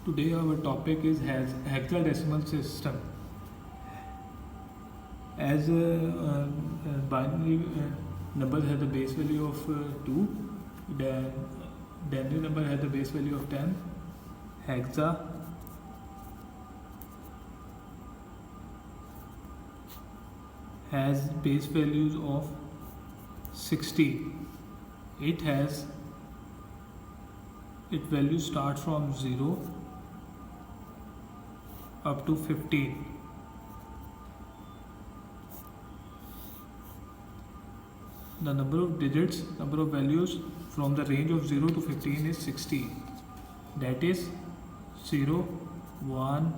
Today our topic is hexadecimal system. As binary numbers have the base value of 2, then binary number has the base value of 10, hexa has base values of 60. Its value starts from 0 up to 15. The number of digits, number of values from the range of 0 to 15 is 60. That is 0, 1,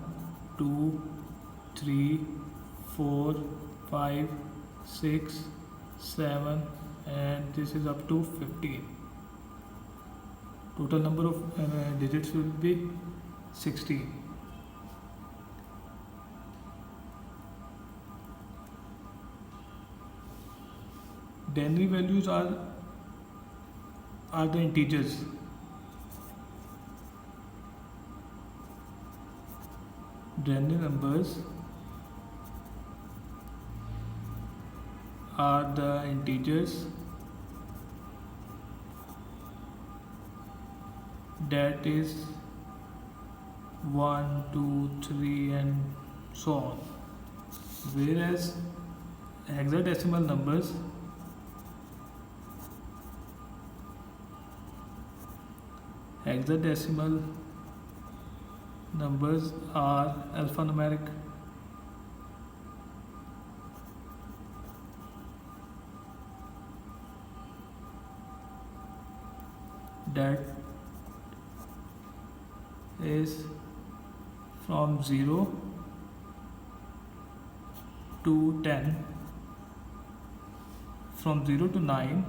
2, 3, 4, 5, 6, 7, and this is up to 15. Total number of digits will be 60. Denary values are the integers. Denary numbers are the integers that is 1, 2, 3 and so on. Whereas hexadecimal numbers are alphanumeric. That is from 0 to 10. From 0 to 9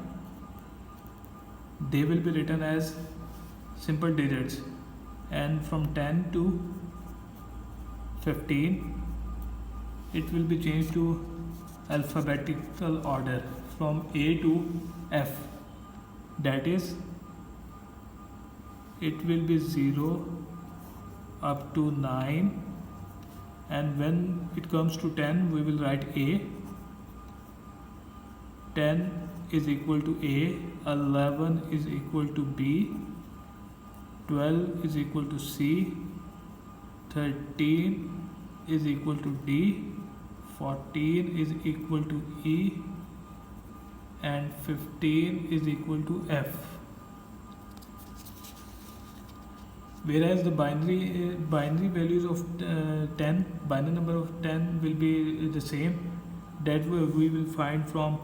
they will be written as simple digits, and from 10 to 15 it will be changed to alphabetical order from A to F. That is, it will be 0 up to 9, and when it comes to 10 we will write A. 10 is equal to A, 11 is equal to B, 12 is equal to C, 13 is equal to D, 14 is equal to E, and 15 is equal to F. Whereas the binary values of 10, binary number of 10 will be the same. That we will find from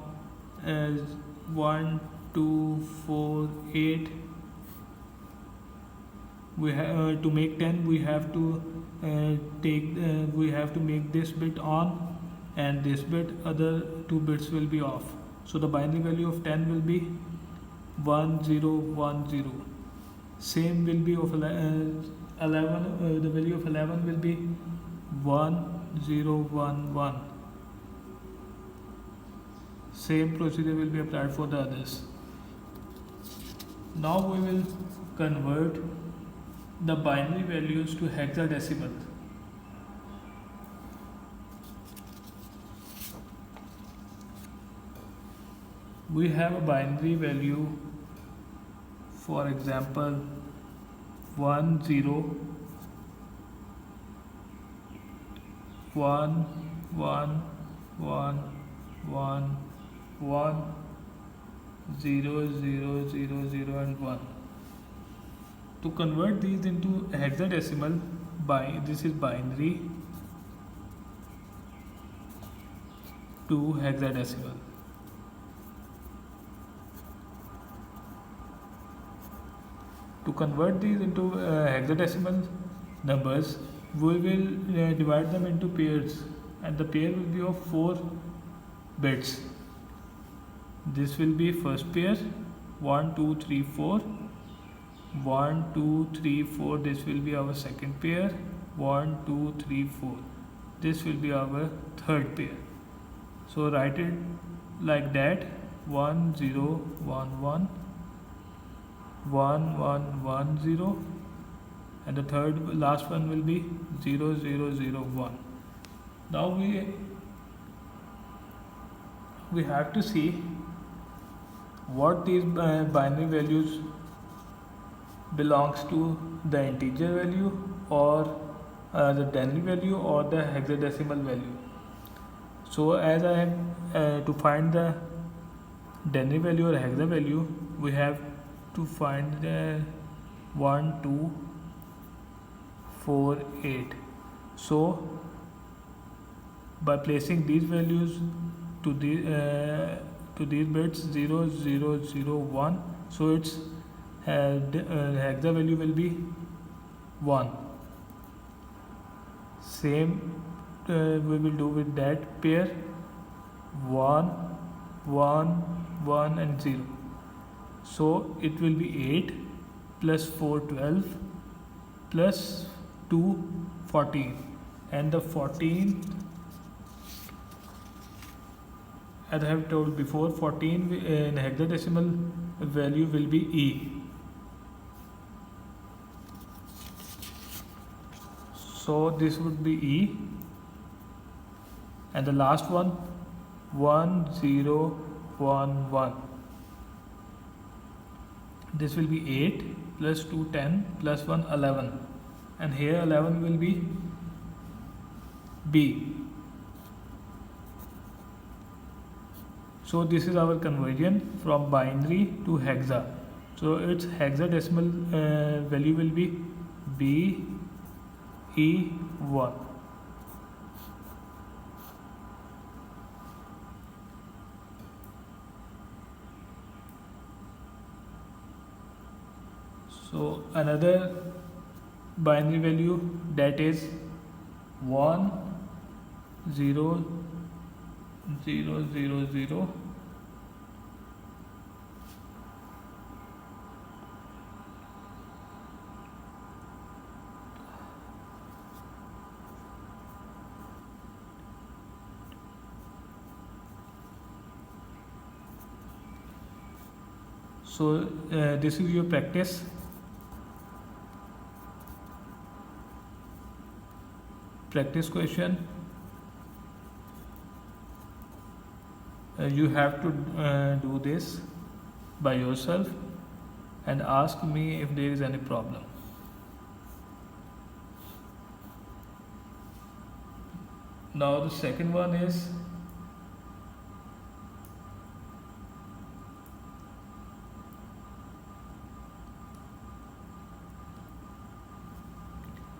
1, 2, 4, 8. We have to make 10. We have to make this bit on and this bit. Other two bits will be off. So the binary value of 10 will be 1, 0, 1, 0. Same will be of 11. The value of 11 will be 1, 0, 1, 1. Same procedure will be applied for the others. Now we will convert the binary values to hexadecimal. We have a binary value, for example 1, 0, 1, 1, 1, 1, 1, 0, 0, 0, 0 and 1. To convert these into hexadecimal, this is binary to hexadecimal. To convert these into hexadecimal numbers, we will divide them into pairs, and the pair will be of 4 bits. This will be first pair, 1, 2, 3, 4. 1, 2, 3, 4. This will be our second pair, 1, 2, 3, 4. This will be our third pair. So write it like that: 1, 0, 1, 1, 1, 1, 1, 0, and the third last one will be 0 0 0 1. Now we have to see what these binary values belongs to, the integer value or the denary value or the hexadecimal value. So as I have to find the denary value or hexa value, we have to find the 1 2 4 8. So by placing these values to these bits 0 0 0 1, so its hexa value will be 1. Same we will do with that pair 1 1 1 and 0. So it will be 8 plus 4 12 plus 2 14, and the 14, as I have told before, 14 in hexadecimal value will be E. So this would be E, and the last one 1 0 1 1. This will be 8 plus 2 10 plus 1 11, and here 11 will be B. So this is our conversion from binary to hexa. So its hexadecimal value will be BE1. So another binary value, that is 1 0 0 0 0. So this is your practice. Practice question. You have to do this by yourself and ask me if there is any problem. Now the second one is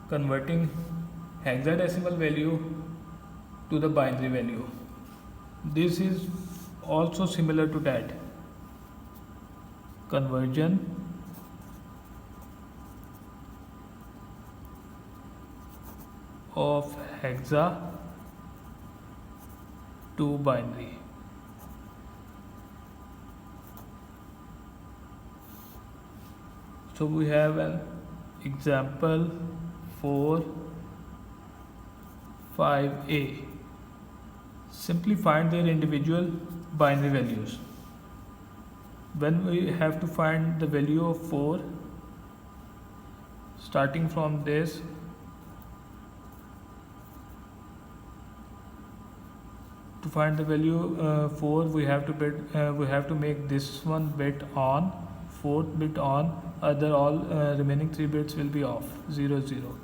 converting hexadecimal value to the binary value. This is also similar to that. Conversion of hexa to binary. So we have an example 4 5a. Simply find their individual binary values. When we have to find the value of 4, starting from this, to find the value 4, we have to make this one bit on, fourth bit on, other all remaining 3 bits will be off, 0 0.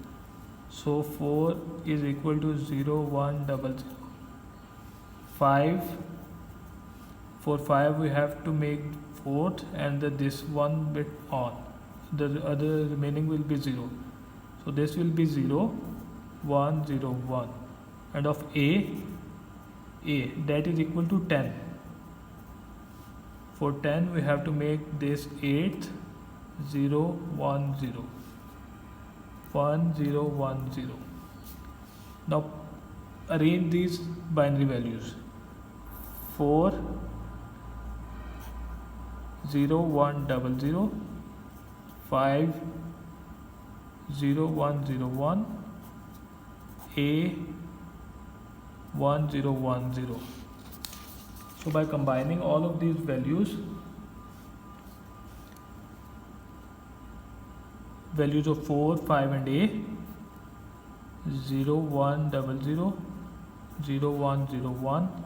So 4 is equal to 0 1 0 0. 5, for 5 we have to make fourth and this one bit on, the other remaining will be 0. So this will be 0 1 0 1, and of a that is equal to 10. For 10 we have to make this 8th 0 1 0 1 0 1 0. Now arrange these binary values. 4 0 1 0 0, 5 0 1 0 1, a 1 0 1 0. So by combining all of these values, values of 4, 5 and A, 0, 1, 0, 0, 0, 1, 0, 1,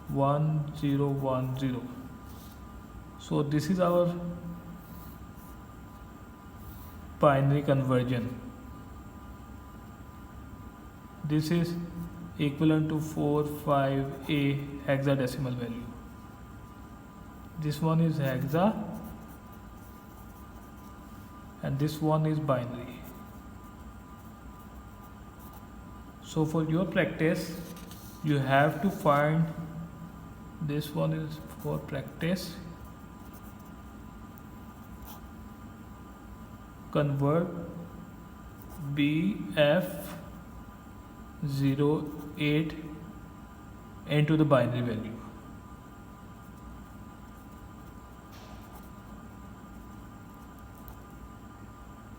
1, 0, 1, 0. So this is our binary conversion. This is equivalent to 4, 5, A hexadecimal value. This one is hexa and this one is binary. So for your practice, you have to find, this one is for practice, convert BF08 into the binary value.